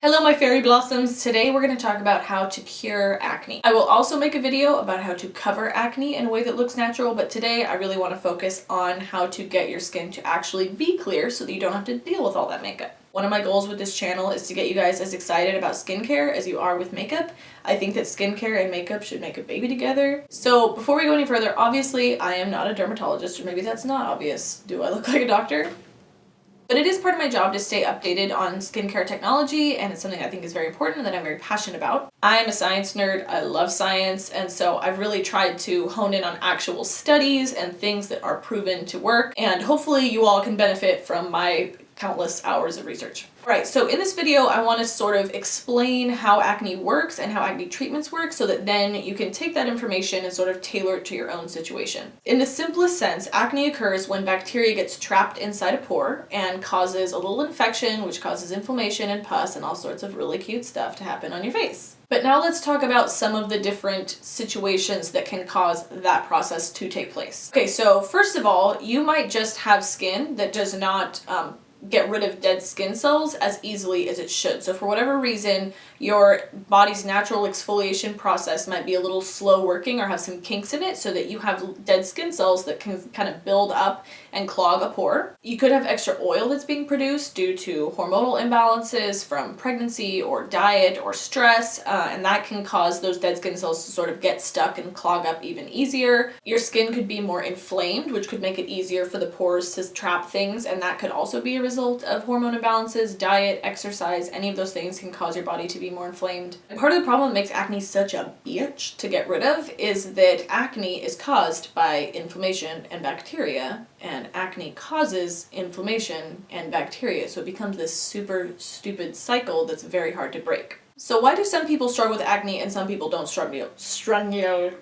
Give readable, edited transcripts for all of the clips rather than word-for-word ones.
Hello my fairy blossoms! Today we're going to talk about how to cure acne. I will also make a video about how to cover acne in a way that looks natural, but today I really want to focus on how to get your skin to actually be clear so that you don't have to deal with all that makeup. One of my goals with this channel is to get you guys as excited about skincare as you are with makeup. I think that skincare and makeup should make a baby together. So before we go any further, obviously I am not a dermatologist, or maybe that's not obvious. Do I look like a doctor? But it is part of my job to stay updated on skincare technology, and it's something I think is very important and that I'm very passionate about. I am a science nerd, I love science, and so I've really tried to hone in on actual studies and things that are proven to work, and hopefully you all can benefit from my countless hours of research. Alright, so in this video I want to sort of explain how acne works and how acne treatments work so that then you can take that information and sort of tailor it to your own situation. In the simplest sense, acne occurs when bacteria gets trapped inside a pore and causes a little infection, which causes inflammation and pus and all sorts of really cute stuff to happen on your face. But now let's talk about some of the different situations that can cause that process to take place. Okay, so first of all, you might just have skin that does not get rid of dead skin cells as easily as it should. So for whatever reason, your body's natural exfoliation process might be a little slow working or have some kinks in it so that you have dead skin cells that can kind of build up and clog a pore. You could have extra oil that's being produced due to hormonal imbalances from pregnancy or diet or stress, and that can cause those dead skin cells to sort of get stuck and clog up even easier. Your skin could be more inflamed, which could make it easier for the pores to trap things, and that could also be a result of hormone imbalances. Diet, exercise, any of those things can cause your body to be more inflamed. And part of the problem that makes acne such a bitch to get rid of is that acne is caused by inflammation and bacteria, and acne causes inflammation and bacteria, so it becomes this super stupid cycle that's very hard to break. So why do some people struggle with acne and some people don't struggle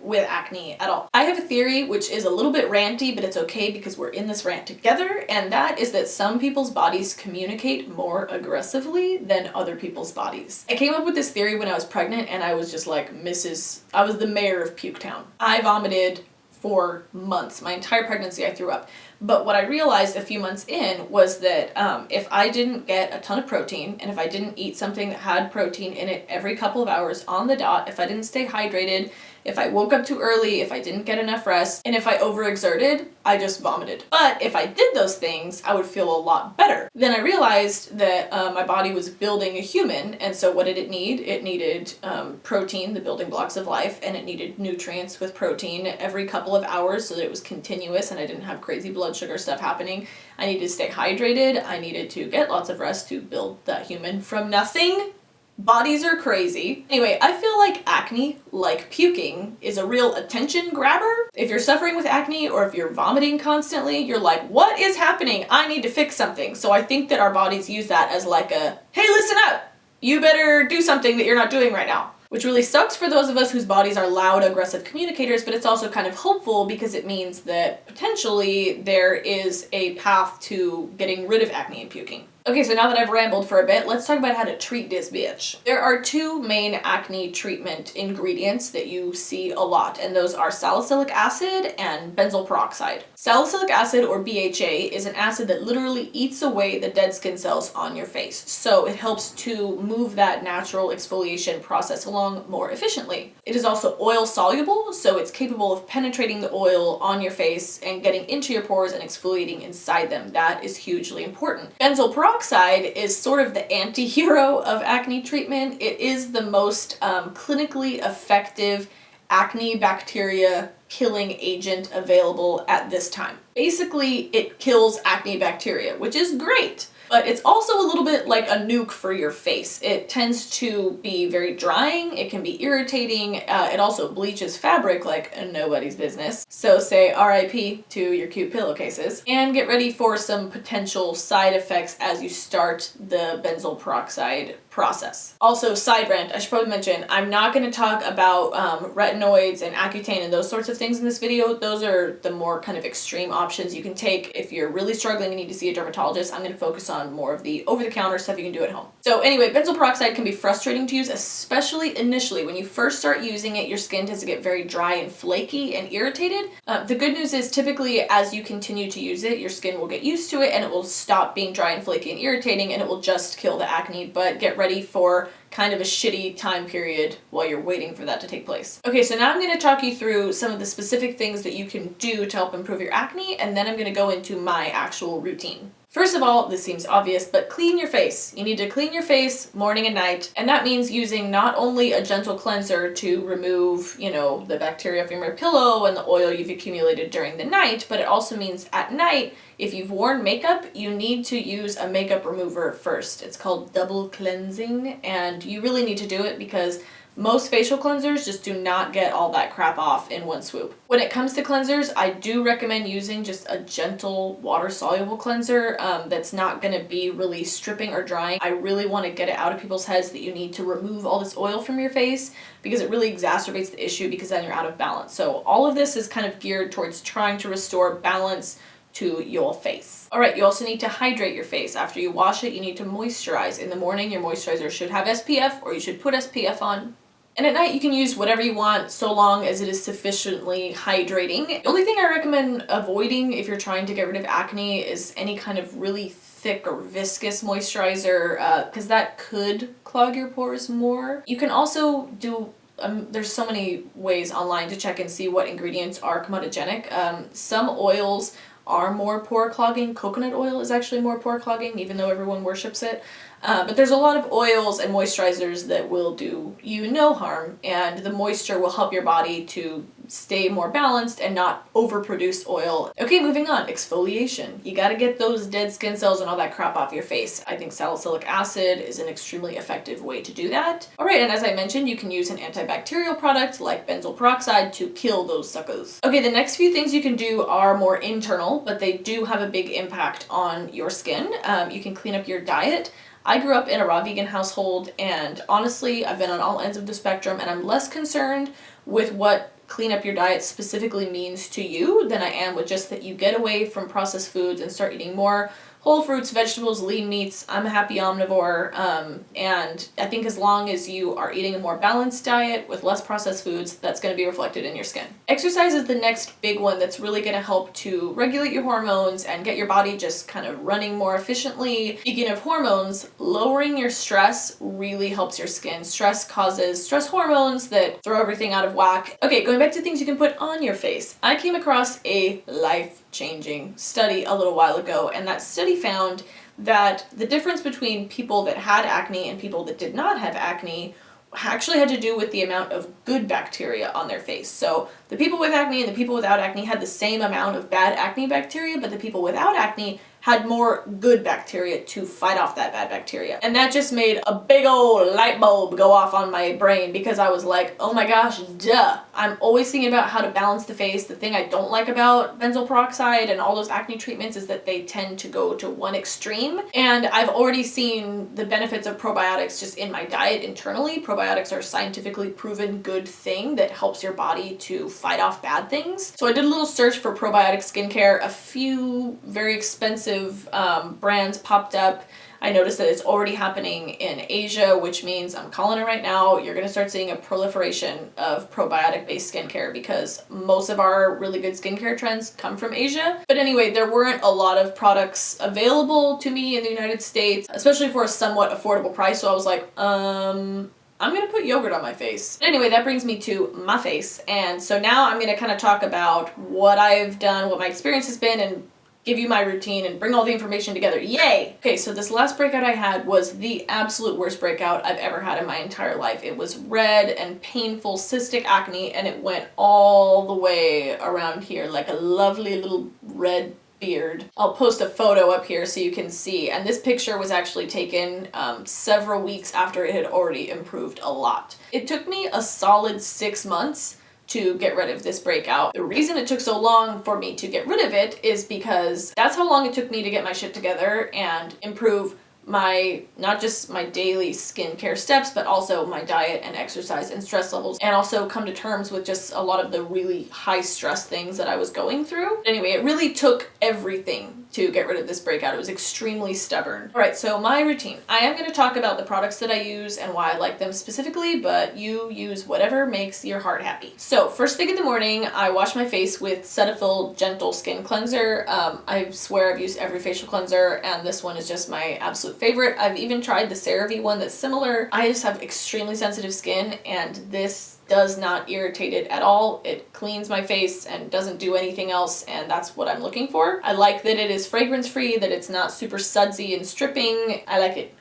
with acne at all? I have a theory which is a little bit ranty, but it's okay because we're in this rant together, and that is that some people's bodies communicate more aggressively than other people's bodies. I came up with this theory when I was pregnant, and I was just like I was the mayor of Puke Town. I vomited for months. My entire pregnancy I threw up. But what I realized a few months in was that if I didn't get a ton of protein, and if I didn't eat something that had protein in it every couple of hours on the dot, if I didn't stay hydrated, if I woke up too early, if I didn't get enough rest, and if I overexerted, I just vomited. But if I did those things, I would feel a lot better. Then I realized that my body was building a human, and so what did it need? It needed protein, the building blocks of life, and it needed nutrients with protein every couple of hours so that it was continuous and I didn't have crazy blood sugar stuff happening. I needed to stay hydrated, I needed to get lots of rest to build that human from nothing. Bodies are crazy. Anyway, I feel like acne, like puking, is a real attention grabber. If you're suffering with acne or if you're vomiting constantly, you're like, what is happening? I need to fix something. So I think that our bodies use that as like a, hey, listen up! You better do something that you're not doing right now. Which really sucks for those of us whose bodies are loud, aggressive communicators, but it's also kind of hopeful because it means that potentially there is a path to getting rid of acne and puking. Okay, so now that I've rambled for a bit, let's talk about how to treat this bitch. There are two main acne treatment ingredients that you see a lot, and those are salicylic acid and benzoyl peroxide. Salicylic acid, or BHA, is an acid that literally eats away the dead skin cells on your face, so it helps to move that natural exfoliation process along more efficiently. It is also oil soluble, so it's capable of penetrating the oil on your face and getting into your pores and exfoliating inside them. That is hugely important. Benzoyl peroxide is sort of the anti-hero of acne treatment. It is the most clinically effective acne bacteria killing agent available at this time. Basically, it kills acne bacteria, which is great. But it's also a little bit like a nuke for your face. It tends to be very drying, it can be irritating, it also bleaches fabric like nobody's business. So say RIP to your cute pillowcases, and get ready for some potential side effects as you start the benzoyl peroxide process. Also, side rant, I should probably mention, I'm not going to talk about retinoids and Accutane and those sorts of things in this video. Those are the more kind of extreme options you can take if you're really struggling and need to see a dermatologist. I'm going to focus on more of the over-the-counter stuff you can do at home. So anyway, benzoyl peroxide can be frustrating to use, especially initially. When you first start using it, your skin tends to get very dry and flaky and irritated. The good news is typically as you continue to use it, your skin will get used to it and it will stop being dry and flaky and irritating and it will just kill the acne, but get ready ready for kind of a shitty time period while you're waiting for that to take place. Okay, so now I'm going to talk you through some of the specific things that you can do to help improve your acne, and then I'm going to go into my actual routine. First of all, this seems obvious, but clean your face. You need to clean your face morning and night, and that means using not only a gentle cleanser to remove, the bacteria from your pillow and the oil you've accumulated during the night, but it also means at night, if you've worn makeup, you need to use a makeup remover first. It's called double cleansing, and you really need to do it because most facial cleansers just do not get all that crap off in one swoop. When it comes to cleansers, I do recommend using just a gentle water-soluble cleanser that's not going to be really stripping or drying. I really want to get it out of people's heads that you need to remove all this oil from your face because it really exacerbates the issue because then you're out of balance. So all of this is kind of geared towards trying to restore balance to your face. All right, you also need to hydrate your face. After you wash it, you need to moisturize. In the morning, your moisturizer should have SPF, or you should put SPF on. And at night you can use whatever you want so long as it is sufficiently hydrating. The only thing I recommend avoiding if you're trying to get rid of acne is any kind of really thick or viscous moisturizer because that could clog your pores more. You can also do there's so many ways online to check and see what ingredients are comedogenic. Some oils are more pore clogging. Coconut oil is actually more pore clogging, even though everyone worships it. But there's a lot of oils and moisturizers that will do you no harm, and the moisture will help your body to stay more balanced and not overproduce oil. Okay, moving on. Exfoliation. You gotta get those dead skin cells and all that crap off your face. I think salicylic acid is an extremely effective way to do that. Alright, and as I mentioned, you can use an antibacterial product like benzoyl peroxide to kill those suckers. Okay, the next few things you can do are more internal, but they do have a big impact on your skin. You can clean up your diet. I grew up in a raw vegan household, and honestly, I've been on all ends of the spectrum, and I'm less concerned with what clean up your diet specifically means to you than I am with just that you get away from processed foods and start eating more whole fruits, vegetables, lean meats. I'm a happy omnivore, and I think as long as you are eating a more balanced diet with less processed foods, that's going to be reflected in your skin. Exercise is the next big one that's really going to help to regulate your hormones and get your body just kind of running more efficiently. Speaking of hormones, lowering your stress really helps your skin. Stress causes stress hormones that throw everything out of whack. Okay, going back to things you can put on your face. I came across a life-changing study a little while ago, and that study found that the difference between people that had acne and people that did not have acne actually had to do with the amount of good bacteria on their face. So the people with acne and the people without acne had the same amount of bad acne bacteria, but the people without acne had more good bacteria to fight off that bad bacteria. And that just made a big old light bulb go off on my brain because I was like, oh my gosh, duh. I'm always thinking about how to balance the face. The thing I don't like about benzoyl peroxide and all those acne treatments is that they tend to go to one extreme. And I've already seen the benefits of probiotics just in my diet internally. Probiotics are a scientifically proven good thing that helps your body to fight off bad things. So I did a little search for probiotic skincare. A few very expensive brands popped up. I noticed that it's already happening in Asia, which means I'm calling it right now. You're going to start seeing a proliferation of probiotic-based skincare because most of our really good skincare trends come from Asia. But anyway, there weren't a lot of products available to me in the United States, especially for a somewhat affordable price. So I was like, I'm gonna put yogurt on my face. But anyway, that brings me to my face. And so now I'm gonna kind of talk about what I've done, what my experience has been, and give you my routine and bring all the information together. Yay! Okay, so this last breakout I had was the absolute worst breakout I've ever had in my entire life. It was red and painful cystic acne, and it went all the way around here like a lovely little red beard. I'll post a photo up here so you can see, and this picture was actually taken several weeks after it had already improved a lot. It took me a solid 6 months to get rid of this breakout. The reason it took so long for me to get rid of it is because that's how long it took me to get my shit together and improve not just my daily skincare steps, but also my diet and exercise and stress levels, and also come to terms with just a lot of the really high stress things that I was going through. Anyway, it really took everything to get rid of this breakout. It was extremely stubborn. All right, so my routine. I am going to talk about the products that I use and why I like them specifically, but you use whatever makes your heart happy. So first thing in the morning, I wash my face with Cetaphil Gentle Skin Cleanser. I swear I've used every facial cleanser, and this one is just my absolute absolute favorite. I've even tried the CeraVe one that's similar. I just have extremely sensitive skin, and this does not irritate it at all. It cleans my face and doesn't do anything else, and that's what I'm looking for. I like that it is fragrance free, that it's not super sudsy and stripping. I like it.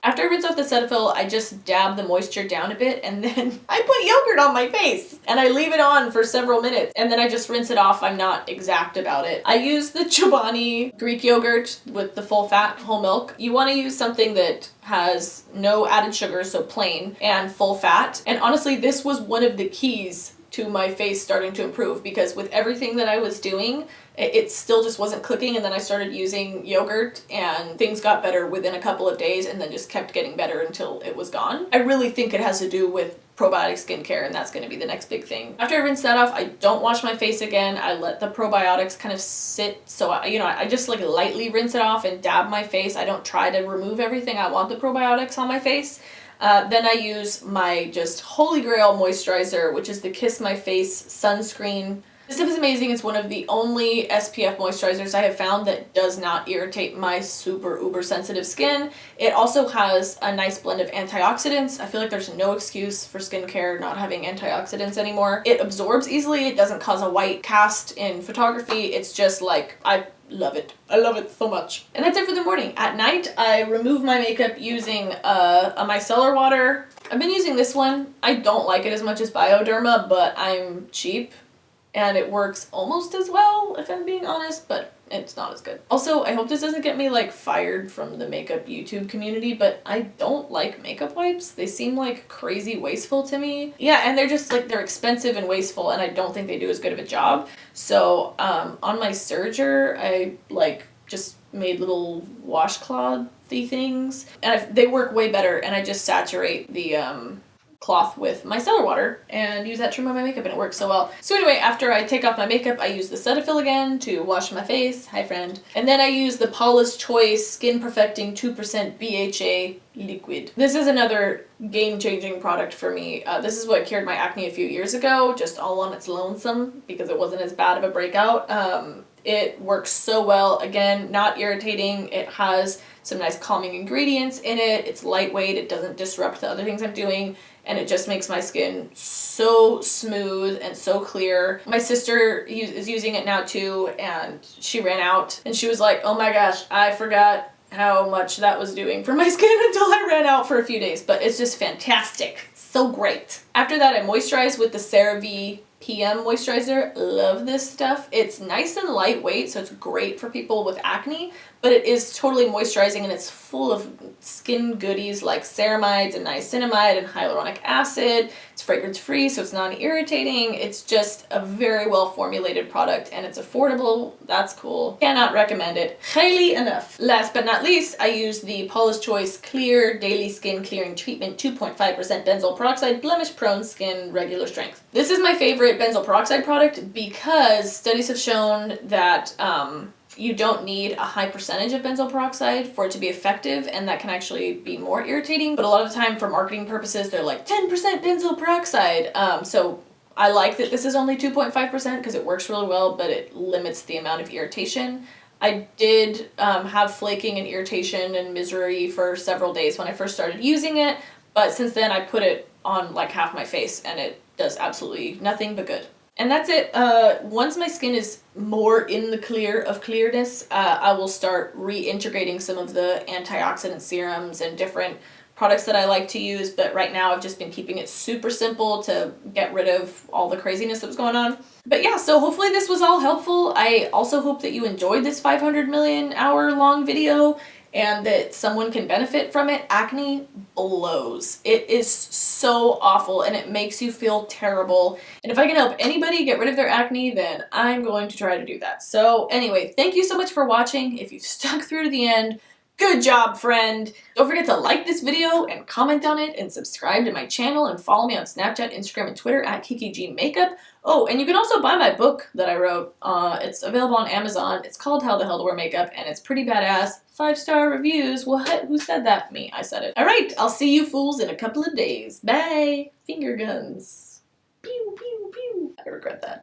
After I rinse off the Cetaphil, I just dab the moisture down a bit, and then I put yogurt on my face and I leave it on for several minutes, and then I just rinse it off. I'm not exact about it. I use the Chobani Greek yogurt with the full fat whole milk. You want to use something that has no added sugar, so plain and full fat. And honestly, this was one of the keys to my face starting to improve, because with everything that I was doing, it still just wasn't clicking, and then I started using yogurt and things got better within a couple of days, and then just kept getting better until it was gone. I really think it has to do with probiotic skincare, and that's going to be the next big thing. After I rinse that off, I don't wash my face again. I let the probiotics kind of sit, so I just like lightly rinse it off and dab my face. I don't try to remove everything. I want the probiotics on my face. Then I use my just holy grail moisturizer, which is the Kiss My Face sunscreen. This stuff is amazing. It's one of the only SPF moisturizers I have found that does not irritate my super uber sensitive skin. It also has a nice blend of antioxidants. I feel like there's no excuse for skincare not having antioxidants anymore. It absorbs easily. It doesn't cause a white cast in photography. It's just like, I love it. I love it so much. And that's it for the morning. At night, I remove my makeup using a micellar water. I've been using this one. I don't like it as much as Bioderma, but I'm cheap and it works almost as well, if I'm being honest, but it's not as good. Also, I hope this doesn't get me like fired from the makeup YouTube community, but I don't like makeup wipes. They seem like crazy wasteful to me. Yeah, and they're just like, they're expensive and wasteful, and I don't think they do as good of a job. So on my serger, I like just made little washcloth-y things, and they work way better, and I just saturate the cloth with micellar water and use that to remove my makeup, and it works so well. So anyway, after I take off my makeup, I use the Cetaphil again to wash my face. Hi friend. And then I use the Paula's Choice Skin Perfecting 2% BHA liquid. This is another game-changing product for me. This is what cured my acne a few years ago, just all on its lonesome, because it wasn't as bad of a breakout. It works so well. Again, not irritating. It has some nice calming ingredients in it. It's lightweight. It doesn't disrupt the other things I'm doing. And it just makes my skin so smooth and so clear. My sister is using it now too, and she ran out and she was like, oh my gosh, I forgot how much that was doing for my skin until I ran out for a few days. But it's just fantastic. So great. After that, I moisturize with the CeraVe PM moisturizer. Love this stuff. It's nice and lightweight, so it's great for people with acne, but it is totally moisturizing, and it's full of skin goodies like ceramides and niacinamide and hyaluronic acid. It's fragrance free, so it's non-irritating. It's just a very well formulated product, and it's affordable. That's cool. Cannot recommend it highly enough. Last but not least, I use the Paula's Choice Clear Daily Skin Clearing Treatment 2.5% Benzoyl Peroxide Blemish Prone Skin Regular Strength. This is my favorite benzoyl peroxide product because studies have shown that you don't need a high percentage of benzoyl peroxide for it to be effective, and that can actually be more irritating. But a lot of the time, for marketing purposes, they're like 10% benzoyl peroxide. So I like that this is only 2.5% because it works really well, but it limits the amount of irritation. I did have flaking and irritation and misery for several days when I first started using it, but since then I put it on like half my face, and it does absolutely nothing but good. And that's it. Once my skin is more in the clear of clearness, I will start reintegrating some of the antioxidant serums and different products that I like to use. But right now I've just been keeping it super simple to get rid of all the craziness that was going on. But yeah, so hopefully this was all helpful. I also hope that you enjoyed this 500 million hour long video and that someone can benefit from it. Acne blows. It is so awful, and it makes you feel terrible. And if I can help anybody get rid of their acne, then I'm going to try to do that. So anyway, thank you so much for watching. If you've stuck through to the end, good job, friend. Don't forget to like this video and comment on it and subscribe to my channel and follow me on Snapchat, Instagram, and Twitter at Kiki G Makeup. Oh, and you can also buy my book that I wrote. It's available on Amazon. It's called How the Hell to Wear Makeup, and it's pretty badass. 5-star reviews. What? Who said that? Me. I said it. All right. I'll see you fools in a couple of days. Bye. Finger guns. Pew, pew, pew. I regret that.